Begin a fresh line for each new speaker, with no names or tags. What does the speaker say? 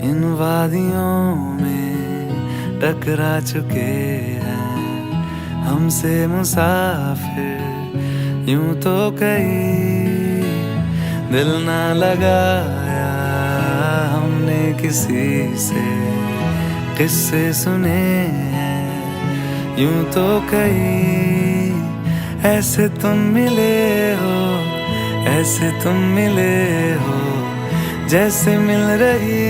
इन वादियों में टकरा चुके हैं हमसे मुसाफिर यूं तो कहीं दिल ना लगाया हमने किसी से किस्से सुने हैं यूं तो कहीं ऐसे तुम मिले हो ऐसे तुम मिले हो जैसे मिल रही